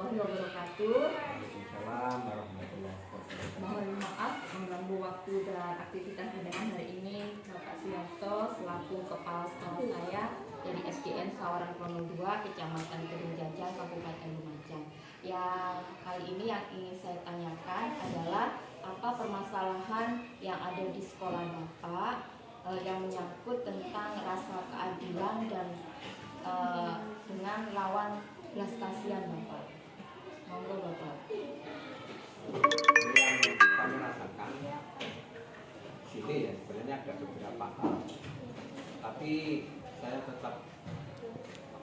warahmatullahi wabarakatuh. Waalaikumsalam warahmatullahi wabarakatuh. Mohon maaf mengganggu waktu dan aktivitas pendengar hari ini. Bapak Suyanto selaku kepala sekolah saya dari SDN Sawaran Krono 2, Kecamatan Kedungjajang, Kabupaten Lumajang. Yang kali ini yang ingin saya tanyakan adalah apa permasalahan yang ada di sekolah Bapak yang menyangkut tentang rasa keadilan dan dengan lawan belas kasihan Bapak. Monggo Bapak. Yang kami rasakan sini ya sebenarnya ada beberapa hal, tapi saya tetap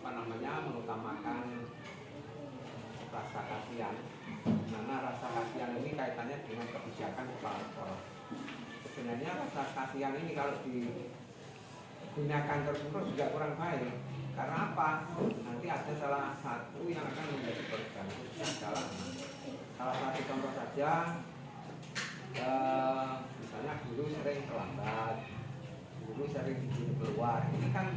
mengutamakan rasa kasihan, karena rasa kasihan ini kaitannya dengan kebijakan kepala sekolah. Sebenarnya rasa kasihan ini kalau digunakan terus juga kurang baik. Karena apa? Nanti ada salah satu yang akan menjadi korban. Salah satu contoh saja, misalnya guru sering terlambat, guru sering izin keluar. Ini kan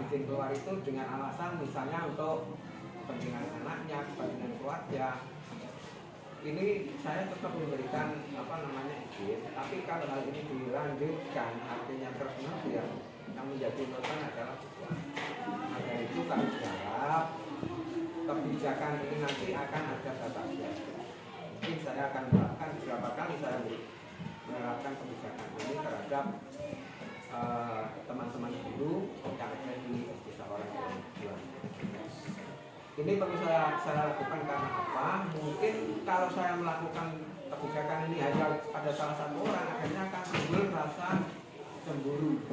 izin keluar itu dengan alasan misalnya untuk kepentingan anaknya, kepentingan keluarga. Ini saya tetap memberikan izin, tapi kalau hal ini dilanjutkan artinya terus ya, yang menjadi korban adalah siswa. Maka itu kami berharap kebijakan ini nanti akan ada batasnya. Mungkin saya akan menerapkan beberapa kali saya menerapkan kebijakan ini terhadap teman-teman guru yang ada di SD Sawaran Krono 2. Ini perlu saya lakukan karena apa? Mungkin kalau saya melakukan kebijakan ini hanya pada salah satu orang, akhirnya akan timbul rasa cemburu,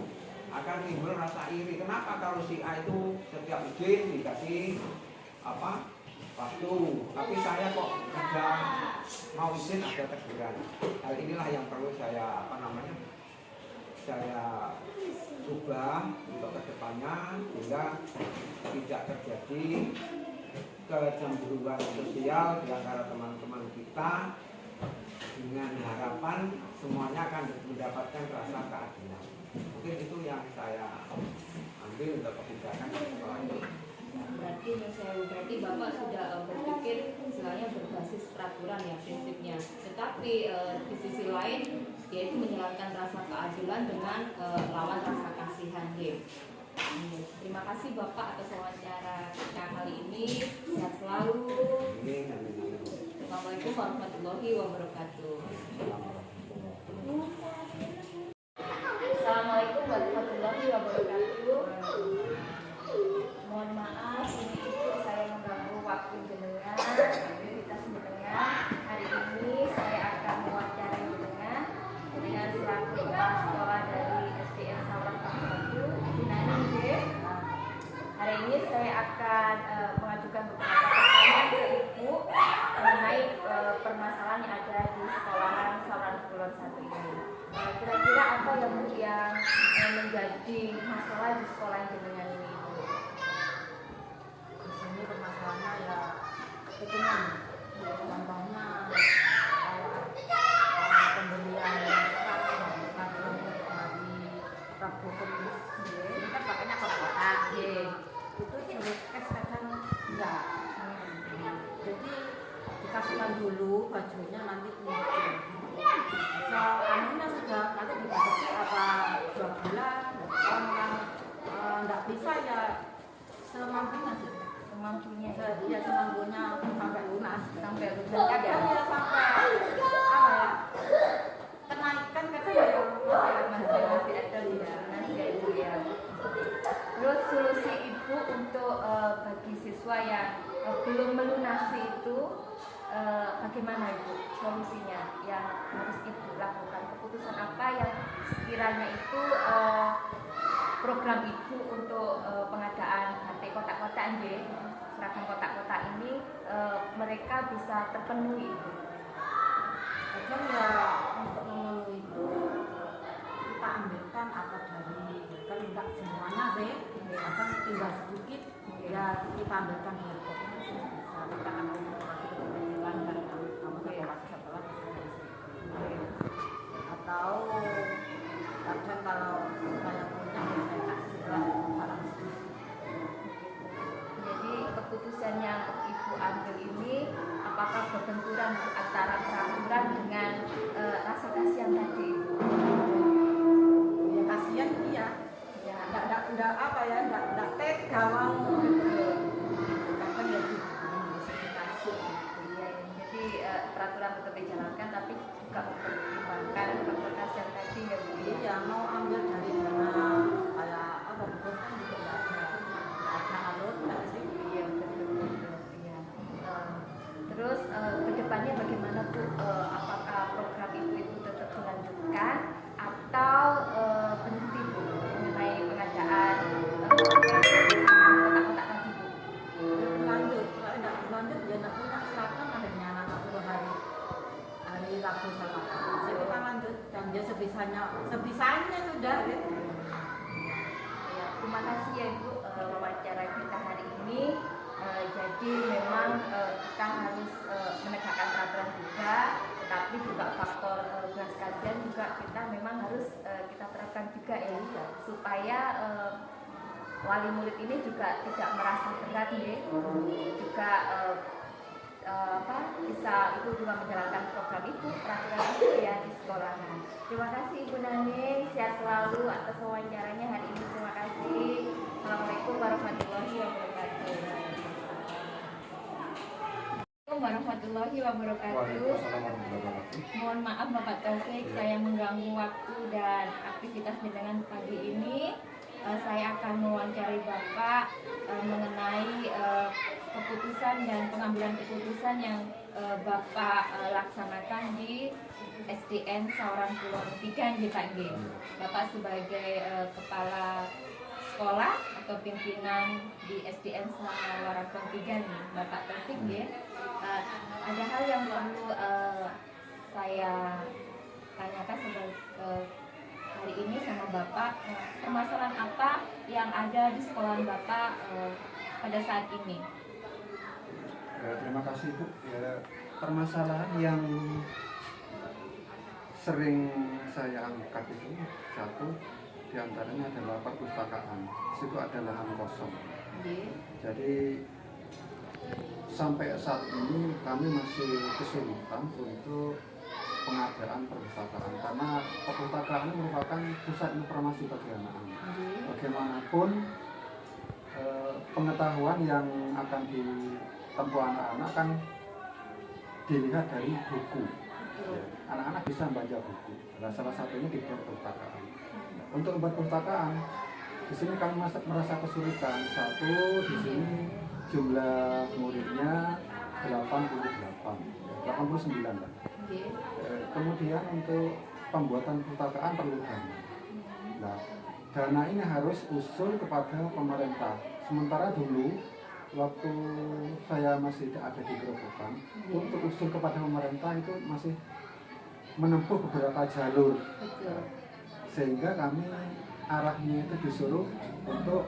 akan timbul rasa iri. Kenapa kalau si A itu setiap izin dikasih waktu, tapi saya kok tidak mau izin, ada teguran. Hal inilah yang perlu saya ubah untuk kedepannya sehingga tidak terjadi kecemburuan sosial di antara teman-teman kita, dengan harapan semuanya akan mendapatkan rasa keadilan. Mungkin itu yang saya ambil untuk kebijakan di sekolah ini. Berarti Bapak sudah berpikir istilahnya berbasis peraturan ya prinsipnya. Tetapi di sisi lain yaitu menjalankan rasa keadilan dengan lawan rasa kasihan. Terima kasih Bapak atas wawancara kita kali ini. Sehat selalu. Assalamualaikum warahmatullahi wabarakatuh. Assalamualaikum warahmatullahi wabarakatuh. Mohon maaf ini saya mengganggu waktu jenengan, aktivitas jenengan. Hari ini saya akan mewawancarai jenengan dengan selaku kepala sekolah dari SDN Sawaran Krono 2. Hari ini saya akan mengajukan beberapa pertanyaan ke Ibu mengenai permasalahan yang ada di sekolahan Sawaran Krono 1 ini. Kira-kira apa yang menjadi masalah di sekolah jenengan ini, Ibu? Di sini permasalahannya ya hitungan, contohnya pembelian peraturan dari Rabu Kemis. Ini kan pakainya kotak-kotak, itu suruh cash kadang enggak. Jadi dikasihkan dulu bajunya, nanti muncul. Soalnya sudah nanti dibatasi apa 2 bulan, enggak bisa ya semampunya sih. Semampunya Ya semampunya sampai lunas, sampai kadang ya sampai kenaikan kadang masih ada ya. Terus solusi Ibu untuk bagi siswa yang belum melunasi itu bagaimana Ibu solusinya yang harus Ibu lakukan? Keputusan apa yang sekiranya itu program Ibu untuk pengadaan HT kotak-kotak seragam kotak-kotak ini mereka bisa terpenuhi Ibu? kadang ya untuk memenuhi itu kita ambilkan apa dari kan enggak semuanya sih, kadang tinggal sedikit ya kita ambilkan dari pokoknya bisa kita akan kasih kecil-kecilan dari kamu ke kelas setelah atau kadang kalau saya punya saya kasih lah barang sedikit. Jadi keputusan yang Ibu berbenturan antara peraturan dengan rasa kasihan tadi. Ya kasihan iya. Ya, Nggak apa ya, nggak tega mau. Kadang ya dikasih. iya, jadi peraturan tetap dijalankan tapi juga mempertimbangkan faktor kasihan tadi ya Bu. Iya, mau ambil dari dana kayak apa bos kan juga nggak ada alur nggak sih? Iya, betul. Iya. Terus kedepannya bagaimana Bu? Apakah program itu tetap dilanjutkan atau berhenti Bu mengenai pengadaan kotak-kotak tadi Bu? Lanjut, kalau nggak lanjut ya nanti nak silakan adanya 60 hari Rabu sama Kamis. Jadi kita lanjut dan dia sebisanya sudah gitu. Ya, terima kasih ya Ibu wawancara kita hari ini. Jadi memang kita harus menegakkan peraturan juga, tetapi juga faktor belas kasihan juga kita memang harus kita terapkan juga ya, supaya wali murid ini juga tidak merasa berat ya, juga bisa itu juga menjalankan program itu, peraturan itu ya di sekolah. Terima kasih Ibu Naning, sehat selalu atas wawancaranya hari ini. Terima kasih. Assalamualaikum warahmatullahi wabarakatuh. Assalamualaikum warahmatullahi wabarakatuh. Waalaikumsalam warahmatullahi wabarakatuh. Mohon maaf Bapak Taufik, saya mengganggu waktu dan aktivitas dengan pagi ini. Saya akan mewawancari Bapak mengenai keputusan dan pengambilan keputusan yang Bapak laksanakan di SDN Sawaran Kulon 3 di Pak G. Bapak sebagai kepala sekolah atau pimpinan di SDN Sawaran Kulon 3 nih, Bapak Taufik ya. Ada hal yang perlu saya tanyakan sebagai hari ini sama Bapak, permasalahan apa yang ada di sekolah Bapak pada saat ini? Terima kasih Bu. Ya, permasalahan yang sering saya angkat itu satu diantaranya adalah perpustakaan. Di situ ada lahan kosong. Jadi sampai saat ini kami masih kesulitan untuk pengadaan perpustakaan karena perpustakaan merupakan pusat informasi bagi anak-anak. Bagaimanapun pengetahuan yang akan ditempuh anak-anak kan dilihat dari buku. Anak-anak bisa membaca buku. Nah, salah satunya di perpustakaan. Untuk perpustakaan di sini kami merasa kesulitan. Satu, di sini jumlah muridnya 89 lah. Kemudian untuk pembuatan perpustakaan perlu dana. Nah, dana ini harus usul kepada pemerintah. Sementara dulu waktu saya masih ada di Gerobokan, untuk usul kepada pemerintah itu masih menempuh beberapa jalur. Sehingga kami arahnya itu disuruh untuk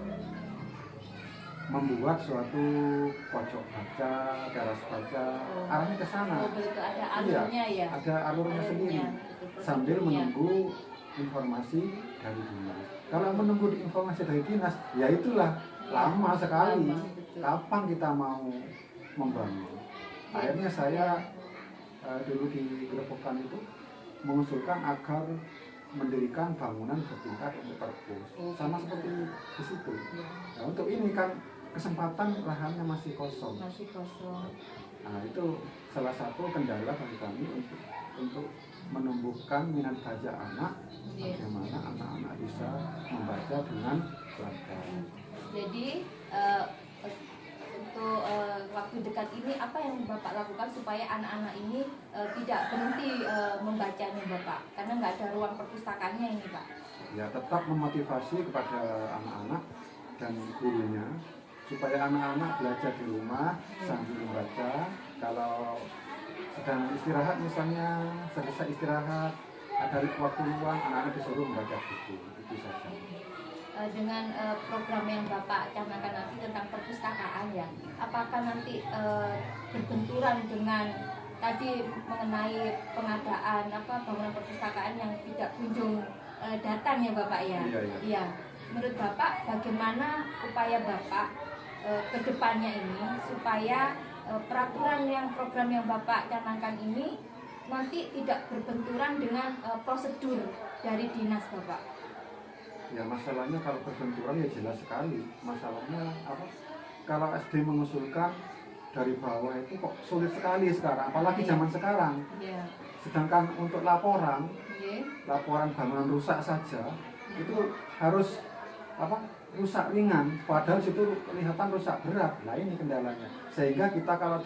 membuat suatu pojok baca, teras baca, arahnya ke sana. Itu ada alurnya ya? Ada alurnya sendiri, sambil menunggu informasi dari dinas. Kalau menunggu informasi dari dinas, ya itulah lama sekali. Kapan kita mau membangun? Akhirnya saya dulu di Gerobokan itu mengusulkan agar mendirikan bangunan bertingkat untuk perpus, sama seperti di situ. Nah, untuk ini kan kesempatan lahannya masih kosong. Nah, itu salah satu kendala bagi kami untuk menumbuhkan minat baca anak, bagaimana anak-anak bisa membaca dengan lancar. Jadi untuk waktu dekat ini apa yang Bapak lakukan supaya anak-anak ini tidak berhenti membacanya Bapak? Karena nggak ada ruang perpustakaannya ini Pak. Ya, tetap memotivasi kepada anak-anak dan gurunya supaya anak-anak belajar di rumah sambil membaca. Kalau sedang istirahat misalnya, selesai istirahat ada waktu luang, anak-anak disuruh membaca buku. Itu saja. Dengan program yang Bapak canangkan nanti tentang perpustakaan ya, apakah nanti berbenturan dengan tadi mengenai pengadaan bangunan perpustakaan yang tidak kunjung datang ya Bapak ya? Iya. Menurut Bapak bagaimana upaya Bapak ke depannya ini supaya peraturan yang program yang Bapak canangkan ini nanti tidak berbenturan dengan prosedur dari dinas Bapak? Ya masalahnya kalau berbenturan ya jelas sekali. Masalahnya apa? Kalau SD mengusulkan dari bawah itu kok sulit sekali sekarang, apalagi zaman sekarang. Iya. Sedangkan untuk laporan Iya. bangunan rusak saja itu harus apa? Rusak ringan, padahal situ kelihatan rusak berat. Nah ini kendalanya. Sehingga kita kalau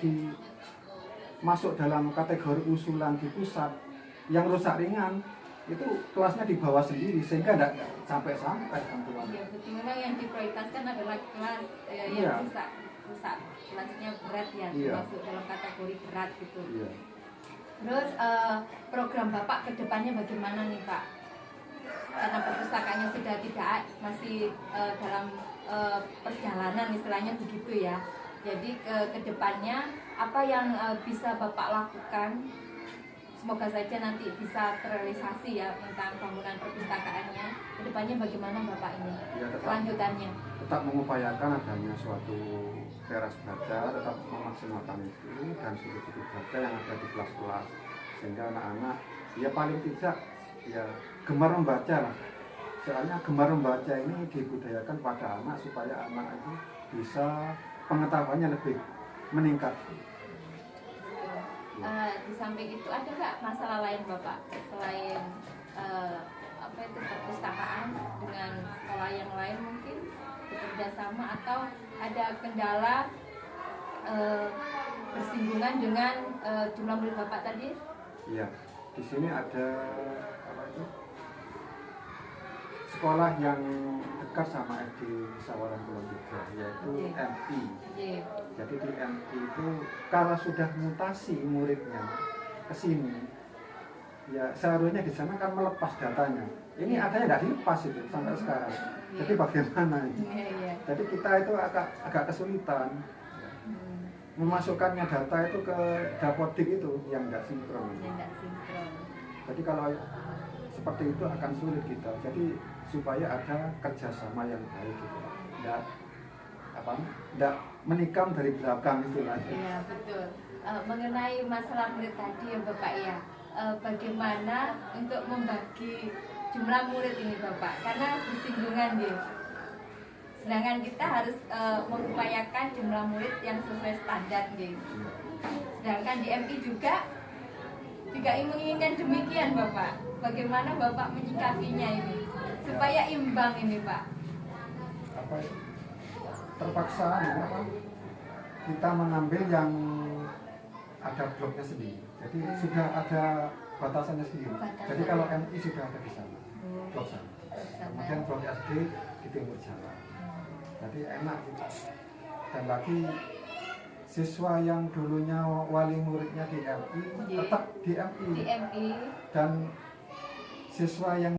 masuk dalam kategori usulan di pusat yang rusak ringan itu kelasnya di bawah sendiri sehingga tidak sampai-sampai bantuan. Iya betul, memang yang diprioritaskan adalah kelas Iya. yang rusak kelasnya berat ya, Iya. masuk dalam kategori berat gitu. Iya. Terus program Bapak ke depannya bagaimana nih Pak? Karena perpustakaannya sudah tidak masih dalam perjalanan istilahnya begitu ya. Jadi ke depannya apa yang bisa Bapak lakukan? Semoga saja nanti bisa terrealisasi ya tentang bangunan perpustakaannya. Kedepannya bagaimana Bapak ini? Ya, Kelanjutannya. tetap mengupayakan adanya suatu teras baca, tetap memaksimalkan itu dan sudut-sudut baca yang ada di kelas-kelas sehingga anak-anak ya paling tidak ya gemar membaca lah. Soalnya gemar membaca ini dibudayakan pada anak supaya anak itu bisa pengetahuannya lebih meningkat. Di samping itu ada nggak masalah lain Bapak selain apa itu perpustakaan dengan sekolah yang lain mungkin bekerja sama atau ada kendala bersinggungan dengan jumlah murid Bapak tadi? Iya, di sini ada apa itu sekolah yang dekat sama SD Sawaran Kulon juga, yaitu MI. Iya. Jadi di MI itu kalau sudah mutasi muridnya ke sini, ya seharusnya di sana kan melepas datanya. Ini adanya tidak dilepas itu sampai sekarang. Jadi bagaimana ini? Iya, iya. Jadi kita itu agak kesulitan memasukkannya data itu ke dapodik itu yang nggak sinkron. Yang nggak sinkron. Jadi kalau seperti itu akan sulit kita. Jadi supaya ada kerjasama yang baik gitu. Nggak menikam dari belakang itu lah. Iya betul. Mengenai masalah murid tadi ya Bapak ya, bagaimana untuk membagi jumlah murid ini Bapak? Karena bersinggungan ya. Sedangkan kita harus mengupayakan jumlah murid yang sesuai standar gitu. Sedangkan di MI juga menginginkan demikian Bapak. Bagaimana Bapak menyikapinya ini supaya imbang ini Pak? Apa itu? Terpaksa apa? Kita mengambil yang ada bloknya sendiri. Jadi sudah ada batasannya sendiri. Jadi kalau MI sudah ada di sana, blok sana. Kemudian blok SD di timur jalan. Jadi enak gitu. Dan lagi siswa yang dulunya wali muridnya di MI tetap di MI. Di MI Dan siswa yang